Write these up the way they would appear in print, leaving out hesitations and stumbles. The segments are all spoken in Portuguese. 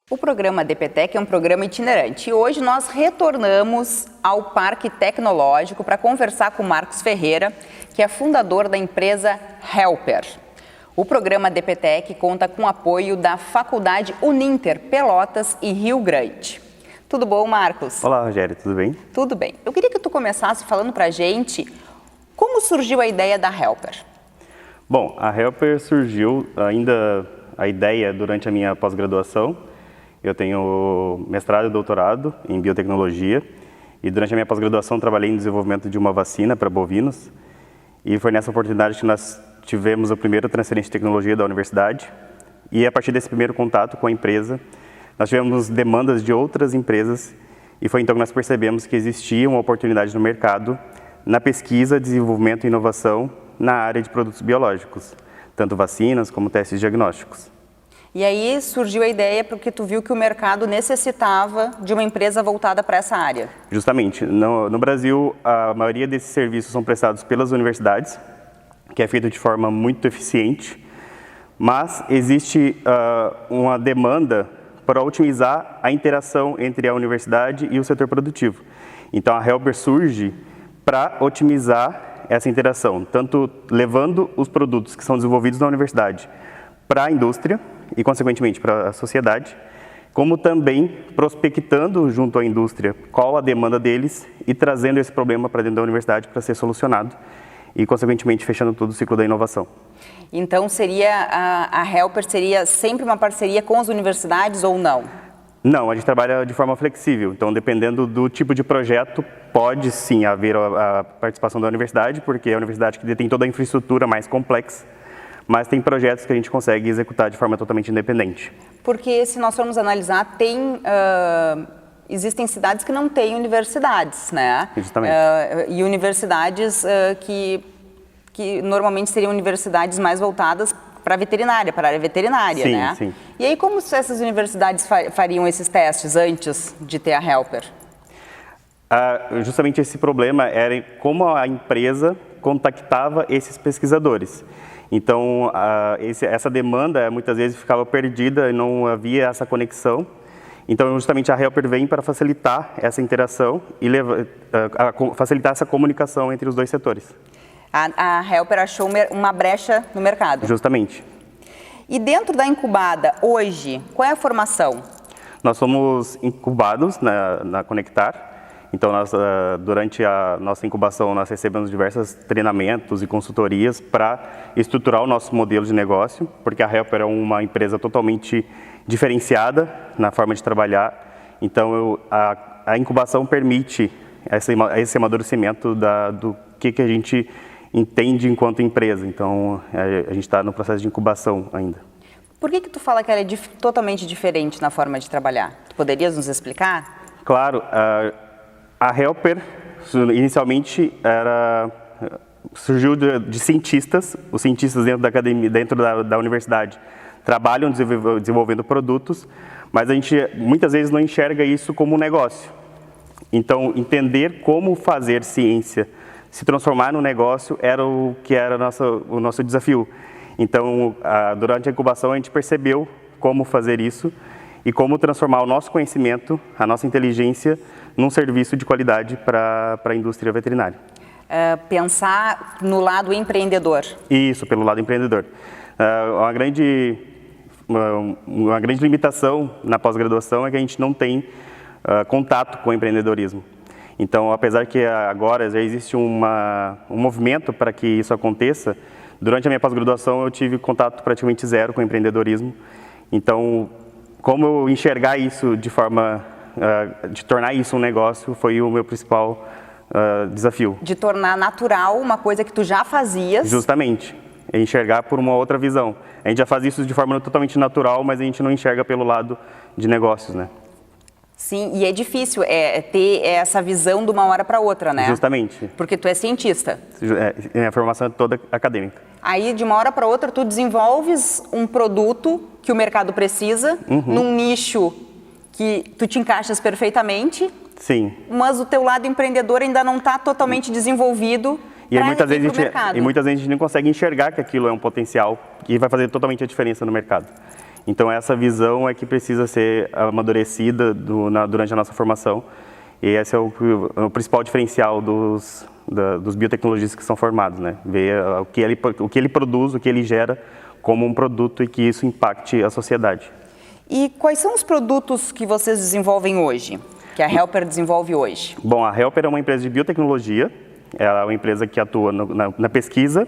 O programa DPTEC é um programa itinerante e hoje nós retornamos ao Parque Tecnológico para conversar com o Marcos Ferreira, que é fundador da empresa Helper. O programa DPTEC conta com o apoio da Faculdade Uninter, Pelotas e Rio Grande. Tudo bom, Marcos? Olá, Rogério, tudo bem? Tudo bem. Eu queria que tu começasse falando para a gente como surgiu a ideia da Helper. Bom, a Helper surgiu a ideia durante a minha pós-graduação. Eu tenho mestrado e doutorado em biotecnologia e durante a minha pós-graduação trabalhei em desenvolvimento de uma vacina para bovinos e foi nessa oportunidade que nós tivemos a primeira transferência de tecnologia da universidade e a partir desse primeiro contato com a empresa, nós tivemos demandas de outras empresas e foi então que nós percebemos que existia uma oportunidade no mercado na pesquisa, desenvolvimento e inovação na área de produtos biológicos, tanto vacinas como testes diagnósticos. E aí surgiu a ideia porque tu viu que o mercado necessitava de uma empresa voltada para essa área. Justamente. No Brasil, a maioria desses serviços são prestados pelas universidades, que é feito de forma muito eficiente, mas existe uma demanda para otimizar a interação entre a universidade e o setor produtivo. Então, a Helper surge para otimizar essa interação, tanto levando os produtos que são desenvolvidos na universidade para a indústria e, consequentemente, para a sociedade, como também prospectando junto à indústria qual a demanda deles e trazendo esse problema para dentro da universidade para ser solucionado e, consequentemente, fechando todo o ciclo da inovação. Então, a Helper seria sempre uma parceria com as universidades ou não? Não, a gente trabalha de forma flexível. Então, dependendo do tipo de projeto, pode sim haver a participação da universidade, porque é a universidade que detém toda a infraestrutura mais complexa, mas tem projetos que a gente consegue executar de forma totalmente independente. Porque se nós formos analisar, existem cidades que não têm universidades, né? Justamente. E universidades que normalmente seriam universidades mais voltadas para a veterinária, para a área veterinária, sim, né? Sim. E aí como essas universidades fariam esses testes antes de ter a Helper? Justamente esse problema era como a empresa contactava esses pesquisadores. Então, essa demanda muitas vezes ficava perdida e não havia essa conexão. Então, justamente a Helper vem para facilitar essa interação e facilitar essa comunicação entre os dois setores. A Helper achou uma brecha no mercado. Justamente. E dentro da incubada, hoje, qual é a formação? Nós somos incubados na Conectar. Então, durante a nossa incubação, nós recebemos diversos treinamentos e consultorias para estruturar o nosso modelo de negócio, porque a Helper é uma empresa totalmente diferenciada na forma de trabalhar. Então, a incubação permite esse amadurecimento do que a gente entende enquanto empresa. Então, a gente está no processo de incubação ainda. Por que tu fala que ela é totalmente diferente na forma de trabalhar? Tu poderias nos explicar? Claro. A Helper, inicialmente, surgiu de cientistas. Os cientistas dentro da academia, dentro da universidade, trabalham desenvolvendo produtos, mas a gente muitas vezes não enxerga isso como um negócio. Então, entender como fazer ciência se transformar no negócio era o que era o nosso desafio. Então, durante a incubação, a gente percebeu como fazer isso e como transformar o nosso conhecimento, a nossa inteligência, num serviço de qualidade para a indústria veterinária. Pensar no lado empreendedor. Isso, pelo lado empreendedor. Uma grande limitação na pós-graduação é que a gente não tem contato com o empreendedorismo. Então, apesar que agora já existe um movimento para que isso aconteça, durante a minha pós-graduação eu tive contato praticamente zero com o empreendedorismo. Então, como eu enxergar isso de tornar isso um negócio foi o meu principal desafio. De tornar natural uma coisa que tu já fazias. Justamente. Enxergar por uma outra visão. A gente já faz isso de forma totalmente natural, mas a gente não enxerga pelo lado de negócios, né? Sim, e é difícil ter essa visão de uma hora para outra, né? Justamente. Porque tu é cientista. A formação é toda acadêmica. Aí, de uma hora para outra, tu desenvolves um produto que o mercado precisa, num nicho que tu te encaixas perfeitamente. Sim. Mas o teu lado empreendedor ainda não está totalmente desenvolvido para ir para o mercado. E muitas vezes a gente não consegue enxergar que aquilo é um potencial que vai fazer totalmente a diferença no mercado. Então essa visão é que precisa ser amadurecida durante a nossa formação, e esse é o principal diferencial dos biotecnologistas que são formados, né? Ver o que ele produz, o que ele gera como um produto e que isso impacte a sociedade. E quais são os produtos que vocês desenvolvem hoje, que a Helper desenvolve hoje? Bom, a Helper é uma empresa de biotecnologia, ela é uma empresa que atua na pesquisa,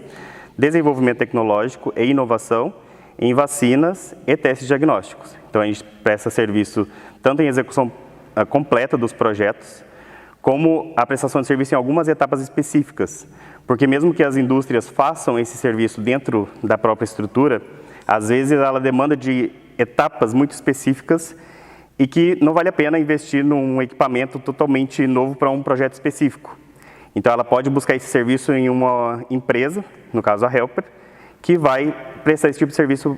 desenvolvimento tecnológico e inovação em vacinas e testes diagnósticos. Então a gente presta serviço tanto em execução completa dos projetos, como a prestação de serviço em algumas etapas específicas, porque mesmo que as indústrias façam esse serviço dentro da própria estrutura, às vezes ela demanda de etapas muito específicas e que não vale a pena investir num equipamento totalmente novo para um projeto específico. Então ela pode buscar esse serviço em uma empresa, no caso a Helper, que vai prestar esse tipo de serviço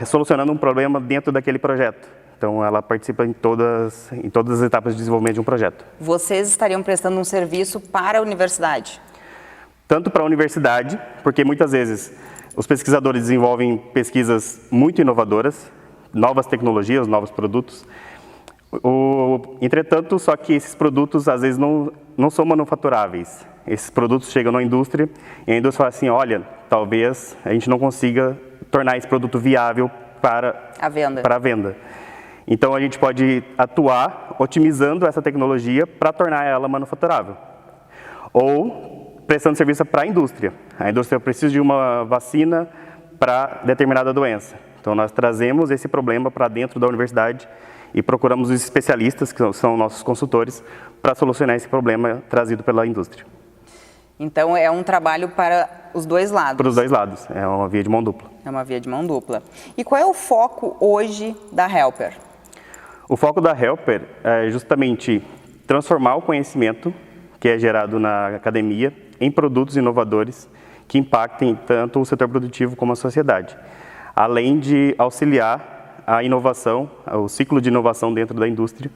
solucionando um problema dentro daquele projeto. Então ela participa em todas as etapas de desenvolvimento de um projeto. Vocês estariam prestando um serviço para a universidade? Tanto para a universidade, porque muitas vezes os pesquisadores desenvolvem pesquisas muito inovadoras, novas tecnologias, novos produtos. Entretanto, só que esses produtos às vezes não são manufaturáveis. Esses produtos chegam na indústria e a indústria fala assim, olha, talvez a gente não consiga tornar esse produto viável para a venda. Então a gente pode atuar otimizando essa tecnologia para tornar ela manufaturável. Ou prestando serviço para a indústria. A indústria precisa de uma vacina para determinada doença. Então nós trazemos esse problema para dentro da universidade e procuramos os especialistas, que são nossos consultores, para solucionar esse problema trazido pela indústria. Então é um trabalho para os dois lados? Para os dois lados, é uma via de mão dupla. É uma via de mão dupla. E qual é o foco hoje da Helper? O foco da Helper é justamente transformar o conhecimento que é gerado na academia em produtos inovadores que impactem tanto o setor produtivo como a sociedade, além de auxiliar a inovação, o ciclo de inovação dentro da indústria,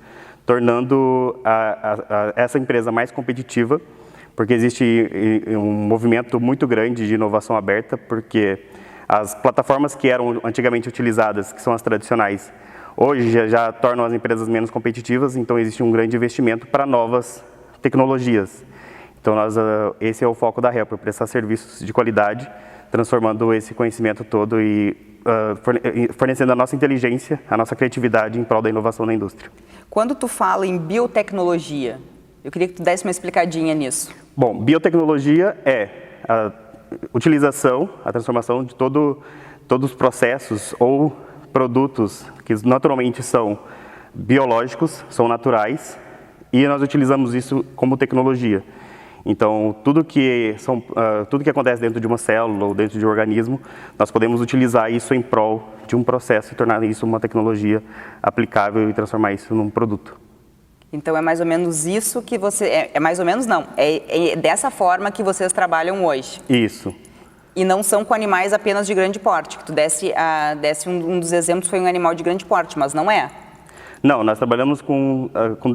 tornando essa empresa mais competitiva, porque existe um movimento muito grande de inovação aberta, porque as plataformas que eram antigamente utilizadas, que são as tradicionais, hoje já tornam as empresas menos competitivas, então existe um grande investimento para novas tecnologias. Então esse é o foco da Helper, prestar serviços de qualidade, transformando esse conhecimento todo e fornecendo a nossa inteligência, a nossa criatividade em prol da inovação na indústria. Quando tu fala em biotecnologia, eu queria que tu desse uma explicadinha nisso. Bom, biotecnologia é a utilização, a transformação de todos os processos ou produtos que naturalmente são biológicos, são naturais, e nós utilizamos isso como tecnologia. Então, tudo que acontece dentro de uma célula ou dentro de um organismo, nós podemos utilizar isso em prol de um processo e tornar isso uma tecnologia aplicável e transformar isso num produto. Então, é mais ou menos isso que você... É mais ou menos não, é dessa forma que vocês trabalham hoje. Isso. E não são com animais apenas de grande porte, que tu desse um dos exemplos foi um animal de grande porte, mas não é? Não, nós trabalhamos com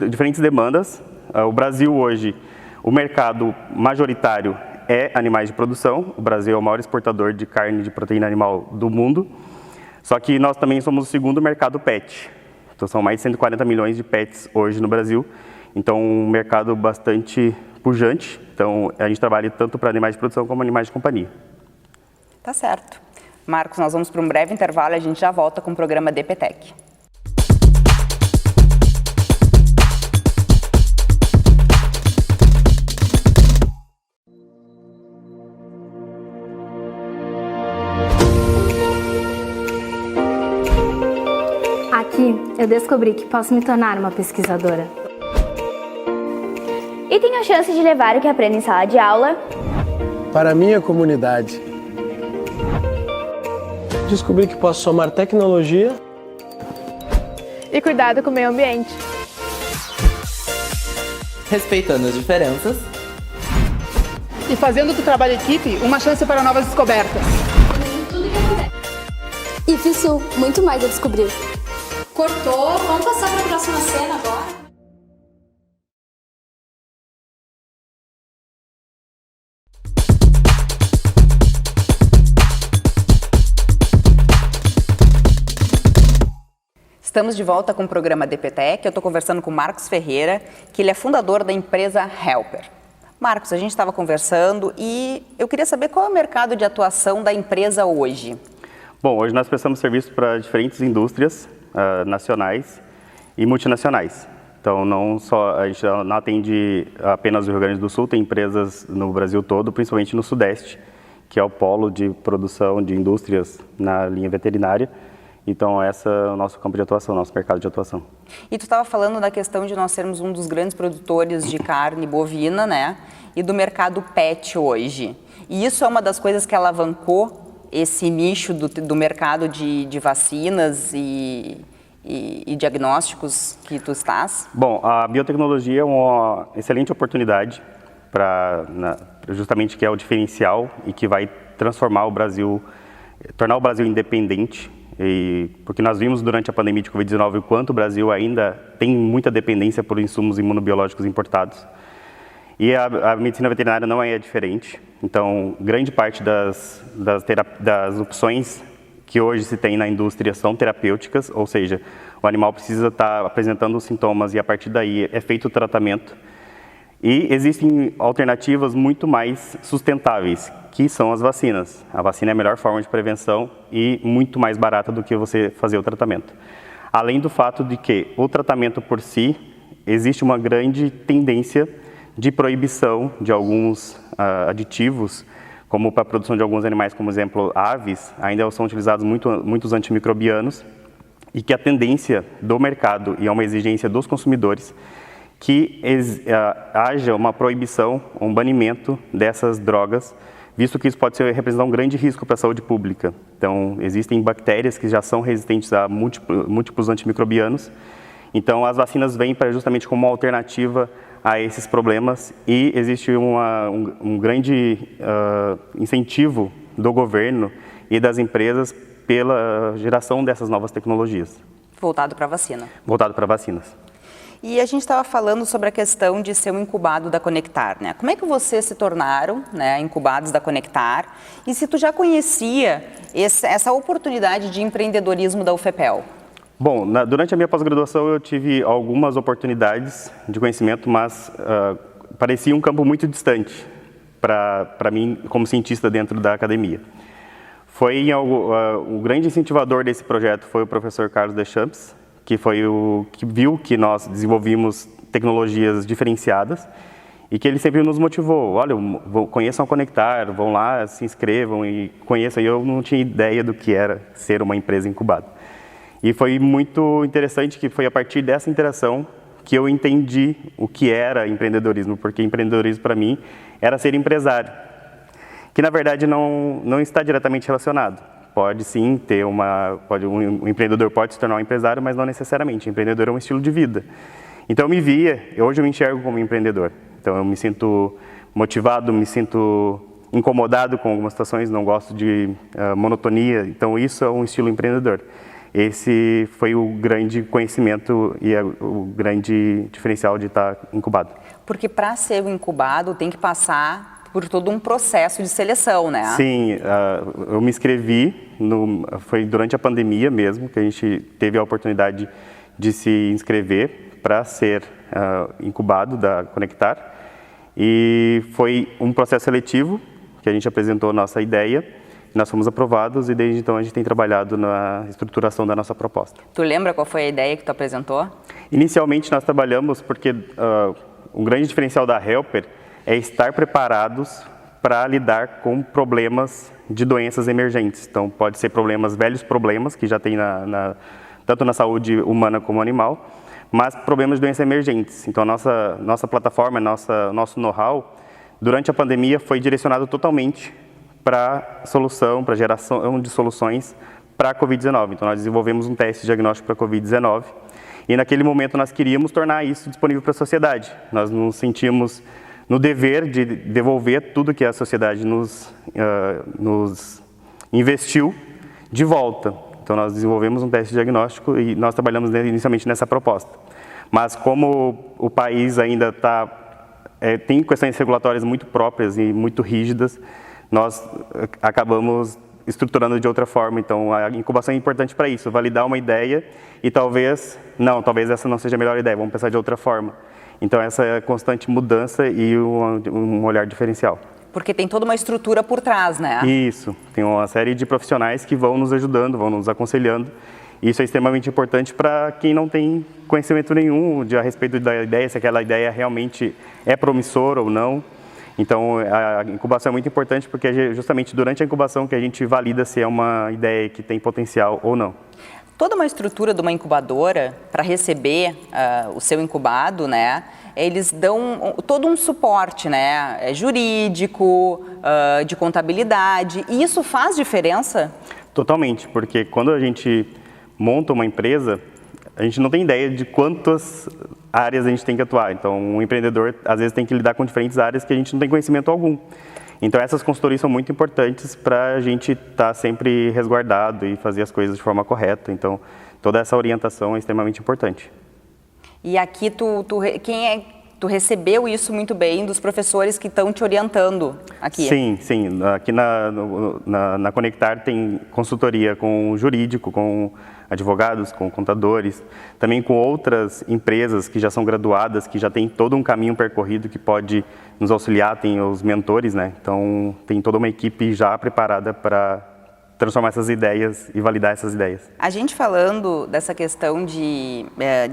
diferentes demandas. O Brasil hoje, o mercado majoritário é animais de produção. O Brasil é o maior exportador de carne de proteína animal do mundo. Só que nós também somos o segundo mercado pet. Então são mais de 140 milhões de pets hoje no Brasil. Então um mercado bastante pujante. Então a gente trabalha tanto para animais de produção como animais de companhia. Tá certo. Marcos, nós vamos para um breve intervalo e a gente já volta com o programa DPTech. Aqui, eu descobri que posso me tornar uma pesquisadora. E tenho a chance de levar o que aprendo em sala de aula para a minha comunidade. Descobri que posso somar tecnologia e cuidado com o meio ambiente. Respeitando as diferenças e fazendo do trabalho em equipe uma chance para novas descobertas. E Fissu, muito mais a descobrir. Cortou, vamos passar para a próxima cena agora? Estamos de volta com o programa DPTEC. Eu estou conversando com o Marcos Ferreira, que ele é fundador da empresa Helper. Marcos, a gente estava conversando e eu queria saber qual é o mercado de atuação da empresa hoje. Bom, hoje nós prestamos serviço para diferentes indústrias nacionais e multinacionais. Então, a gente não atende apenas o Rio Grande do Sul, tem empresas no Brasil todo, principalmente no Sudeste, que é o polo de produção de indústrias na linha veterinária. Então, esse é o nosso campo de atuação, nosso mercado de atuação. E tu estava falando da questão de nós sermos um dos grandes produtores de carne bovina, né? E do mercado pet hoje. E isso é uma das coisas que alavancou esse nicho do mercado de vacinas e diagnósticos que tu estás? Bom, a biotecnologia é uma excelente oportunidade justamente que é o diferencial e que vai transformar o Brasil, tornar o Brasil independente. Porque nós vimos durante a pandemia de Covid-19 o quanto o Brasil ainda tem muita dependência por insumos imunobiológicos importados. E a medicina veterinária não é diferente. Então, grande parte das opções que hoje se tem na indústria são terapêuticas, ou seja, o animal precisa estar apresentando os sintomas e a partir daí é feito o tratamento. E existem alternativas muito mais sustentáveis, que são as vacinas. A vacina é a melhor forma de prevenção e muito mais barata do que você fazer o tratamento. Além do fato de que o tratamento por si, existe uma grande tendência de proibição de alguns aditivos, como para a produção de alguns animais, como exemplo aves, ainda são utilizados muitos antimicrobianos, e que a tendência do mercado e é uma exigência dos consumidores que haja uma proibição, um banimento dessas drogas, visto que isso pode representar um grande risco para a saúde pública. Então, existem bactérias que já são resistentes a múltiplos antimicrobianos. Então, as vacinas vêm justamente como uma alternativa a esses problemas e existe um grande incentivo do governo e das empresas pela geração dessas novas tecnologias. Voltado para a vacina. Voltado para vacinas. E a gente estava falando sobre a questão de ser um incubado da Conectar, né? Como é que vocês se tornaram, né, incubados da Conectar? E se tu já conhecia essa oportunidade de empreendedorismo da UFPEL? Bom, durante a minha pós-graduação eu tive algumas oportunidades de conhecimento, mas parecia um campo muito distante para mim como cientista dentro da academia. O grande incentivador desse projeto foi o professor Carlos Deschamps, que foi o que viu que nós desenvolvimos tecnologias diferenciadas e que ele sempre nos motivou. Olha, conheçam a Conectar, vão lá, se inscrevam e conheçam. E eu não tinha ideia do que era ser uma empresa incubada. E foi muito interessante que foi a partir dessa interação que eu entendi o que era empreendedorismo, porque empreendedorismo para mim era ser empresário, que na verdade não está diretamente relacionado. Pode sim ter um empreendedor pode se tornar um empresário, mas não necessariamente. Empreendedor é um estilo de vida. Então hoje eu me enxergo como empreendedor. Então eu me sinto motivado, me sinto incomodado com algumas situações, não gosto de monotonia. Então isso é um estilo empreendedor. Esse foi o grande conhecimento e o grande diferencial de estar incubado. Porque para ser incubado tem que passar por todo um processo de seleção, né? Sim, eu me inscrevi, foi durante a pandemia mesmo, que a gente teve a oportunidade de se inscrever para ser incubado da Conectar. E foi um processo seletivo, que a gente apresentou a nossa ideia, nós fomos aprovados e desde então a gente tem trabalhado na estruturação da nossa proposta. Tu lembra qual foi a ideia que tu apresentou? Inicialmente nós trabalhamos porque um grande diferencial da Helper é estar preparados para lidar com problemas de doenças emergentes. Então, pode ser velhos problemas que já tem tanto na saúde humana como animal, mas problemas de doenças emergentes. Então, a nossa plataforma, nosso know-how, durante a pandemia foi direcionado totalmente para para geração de soluções para a Covid-19. Então, nós desenvolvemos um teste diagnóstico para a Covid-19 e naquele momento nós queríamos tornar isso disponível para a sociedade. Nós nos sentimos no dever de devolver tudo que a sociedade nos investiu de volta. Então, nós desenvolvemos um teste diagnóstico e nós trabalhamos inicialmente nessa proposta. Mas como o país ainda tem questões regulatórias muito próprias e muito rígidas, nós acabamos estruturando de outra forma. Então, a incubação é importante para isso, validar uma ideia e talvez essa não seja a melhor ideia, vamos pensar de outra forma. Então, essa constante mudança e um olhar diferencial. Porque tem toda uma estrutura por trás, né? Isso, tem uma série de profissionais que vão nos ajudando, vão nos aconselhando. Isso é extremamente importante para quem não tem conhecimento nenhum a respeito da ideia, se aquela ideia realmente é promissora ou não. Então, a incubação é muito importante porque é justamente durante a incubação que a gente valida se é uma ideia que tem potencial ou não. Toda uma estrutura de uma incubadora para receber o seu incubado, né? Eles dão todo um suporte, né? Jurídico, de contabilidade. E isso faz diferença? Totalmente, porque quando a gente monta uma empresa, a gente não tem ideia de quantas áreas a gente tem que atuar. Então, um empreendedor, às vezes, tem que lidar com diferentes áreas que a gente não tem conhecimento algum. Então, essas consultorias são muito importantes para a gente estar sempre resguardado e fazer as coisas de forma correta. Então, toda essa orientação é extremamente importante. E aqui, tu recebeu isso muito bem dos professores que estão te orientando aqui? Sim. Aqui na Conectar tem consultoria com jurídico, com advogados, com contadores, também com outras empresas que já são graduadas, que já tem todo um caminho percorrido que pode nos auxiliar, tem os mentores, né? Então, tem toda uma equipe já preparada para transformar essas ideias e validar essas ideias. A gente falando dessa questão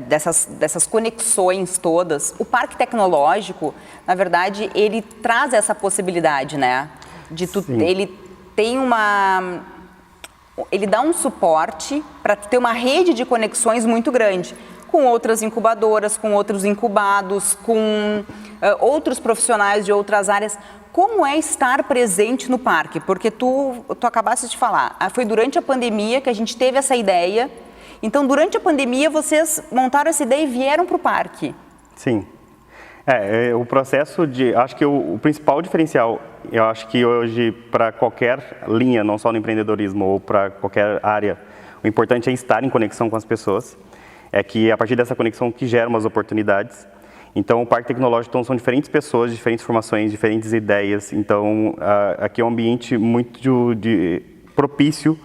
dessas conexões todas, o Parque Tecnológico, na verdade, ele traz essa possibilidade, né? Ele dá um suporte para ter uma rede de conexões muito grande com outras incubadoras, com outros incubados, com outros profissionais de outras áreas. Como é estar presente no parque? Porque tu acabaste de falar, foi durante a pandemia que a gente teve essa ideia. Então, durante a pandemia, vocês montaram essa ideia e vieram para o parque. Sim. O processo acho que o principal diferencial, eu acho que hoje, para qualquer linha, não só no empreendedorismo ou para qualquer área, o importante é estar em conexão com as pessoas. É que a partir dessa conexão que gera umas oportunidades. Então, o Parque Tecnológico são diferentes pessoas, diferentes formações, diferentes ideias. Então, aqui é um ambiente muito propício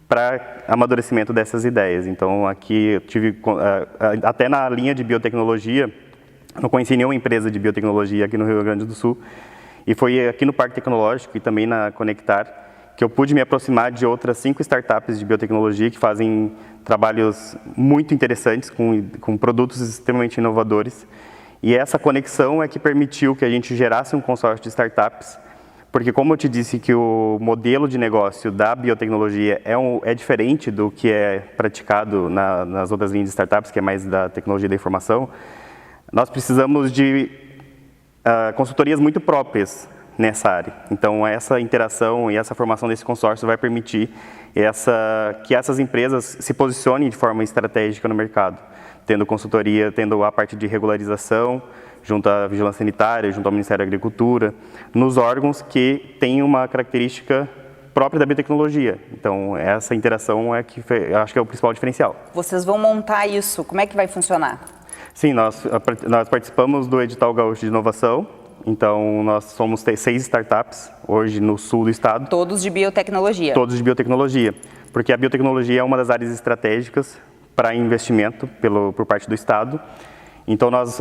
para amadurecimento dessas ideias. Então, aqui eu tive, até na linha de biotecnologia, não conheci nenhuma empresa de biotecnologia aqui no Rio Grande do Sul. E foi aqui no Parque Tecnológico e também na Conectar que eu pude me aproximar de outras 5 startups de biotecnologia que fazem trabalhos muito interessantes, com produtos extremamente inovadores. E essa conexão é que permitiu que a gente gerasse um consórcio de startups, porque como eu te disse que o modelo de negócio da biotecnologia é diferente do que é praticado nas outras linhas de startups, que é mais da tecnologia da informação, nós precisamos de consultorias muito próprias nessa área. Então, essa interação e essa formação desse consórcio vai permitir que essas empresas se posicionem de forma estratégica no mercado, tendo consultoria, tendo a parte de regularização, junto à Vigilância Sanitária, junto ao Ministério da Agricultura, nos órgãos que têm uma característica própria da biotecnologia. Então, essa interação eu acho que é o principal diferencial. Vocês vão montar isso, como é que vai funcionar? Sim, nós participamos do edital Gaúcho de Inovação. Então, nós somos 6 startups hoje no sul do estado. Todos de biotecnologia? Todos de biotecnologia, porque a biotecnologia é uma das áreas estratégicas para investimento por parte do estado. Então, nós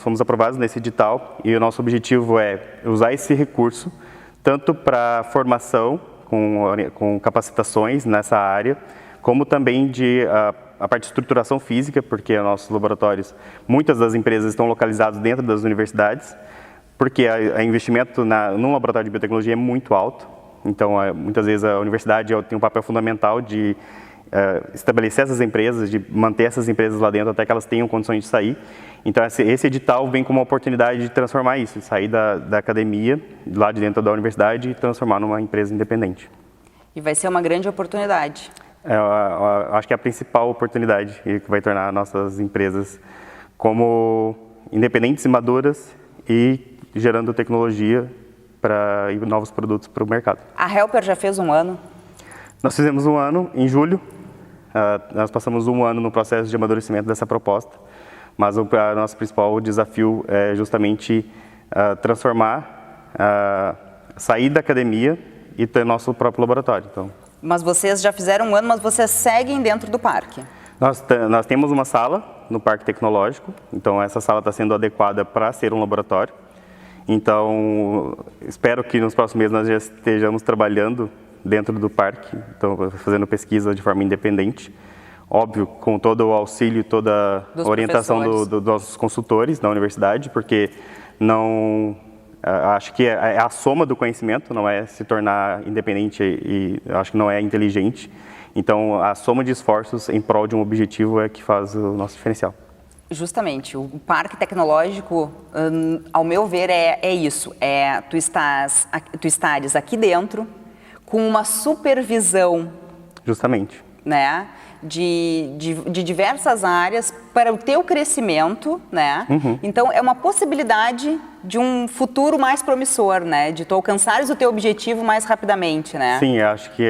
fomos aprovados nesse edital e o nosso objetivo é usar esse recurso tanto para formação, com capacitações nessa área, como também a parte de estruturação física, porque os nossos laboratórios, muitas das empresas estão localizados dentro das universidades, porque o investimento num laboratório de biotecnologia é muito alto. Então, muitas vezes a universidade tem um papel fundamental de estabelecer essas empresas, de manter essas empresas lá dentro até que elas tenham condições de sair. Então, esse edital vem como uma oportunidade de transformar isso, de sair da academia, lá de dentro da universidade, e transformar numa empresa independente. E vai ser uma grande oportunidade. Acho que é a principal oportunidade que vai tornar nossas empresas como independentes e maduras e gerando tecnologia e novos produtos para o mercado. A Helper já fez 1 ano? Nós fizemos 1 ano em julho. Nós passamos 1 ano no processo de amadurecimento dessa proposta, mas o nosso principal desafio é justamente transformar, sair da academia e ter nosso próprio laboratório. Então, Mas vocês já fizeram um ano, mas vocês seguem dentro do parque. nós temos uma sala no Parque Tecnológico, então essa sala está sendo adequada para ser um laboratório. Então, espero que nos próximos meses nós já estejamos trabalhando dentro do parque, então fazendo pesquisa de forma independente. Óbvio, com todo o auxílio, toda a orientação dos nossos consultores da universidade, porque não... Acho que é a soma do conhecimento, não é se tornar independente e acho que não é inteligente. Então, a soma de esforços em prol de um objetivo é que faz o nosso diferencial. Justamente, o parque tecnológico, ao meu ver, é isso. Tu estares aqui dentro com uma supervisão. Justamente. Né? De diversas áreas para o teu crescimento, né? Então, é uma possibilidade de um futuro mais promissor, né? De tu alcançares o teu objetivo mais rapidamente, né? Sim, acho que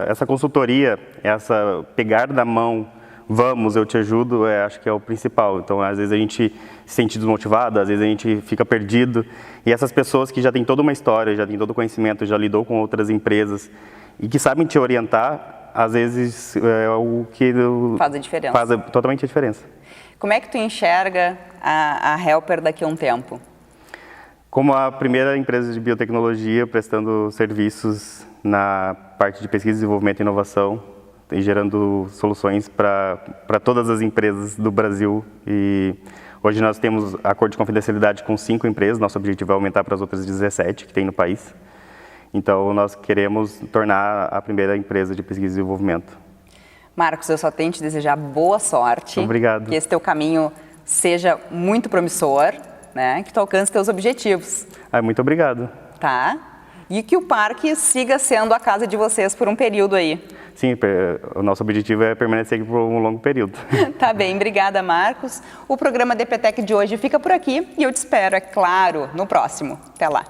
essa consultoria, essa pegar da mão, vamos, eu te ajudo, acho que é o principal. Então, às vezes a gente se sente desmotivado, às vezes a gente fica perdido. E essas pessoas que já têm toda uma história, já têm todo o conhecimento, já lidou com outras empresas e que sabem te orientar, às vezes é o que faz a diferença. Faz totalmente a diferença. Como é que tu enxerga a Helper daqui a um tempo? Como a primeira empresa de biotecnologia prestando serviços na parte de pesquisa, desenvolvimento e inovação e gerando soluções para todas as empresas do Brasil. E hoje nós temos acordo de confidencialidade com 5 empresas, nosso objetivo é aumentar para as outras 17 que tem no país. Então, nós queremos tornar a primeira empresa de pesquisa e desenvolvimento. Marcos, eu só tenho que te desejar boa sorte. Obrigado. Que esse teu caminho seja muito promissor, né? Que tu alcance teus objetivos. Muito obrigado. Tá? E que o parque siga sendo a casa de vocês por um período aí. Sim, o nosso objetivo é permanecer aqui por um longo período. Tá bem, obrigada, Marcos. O programa DPTEC de hoje fica por aqui e eu te espero, é claro, no próximo. Até lá.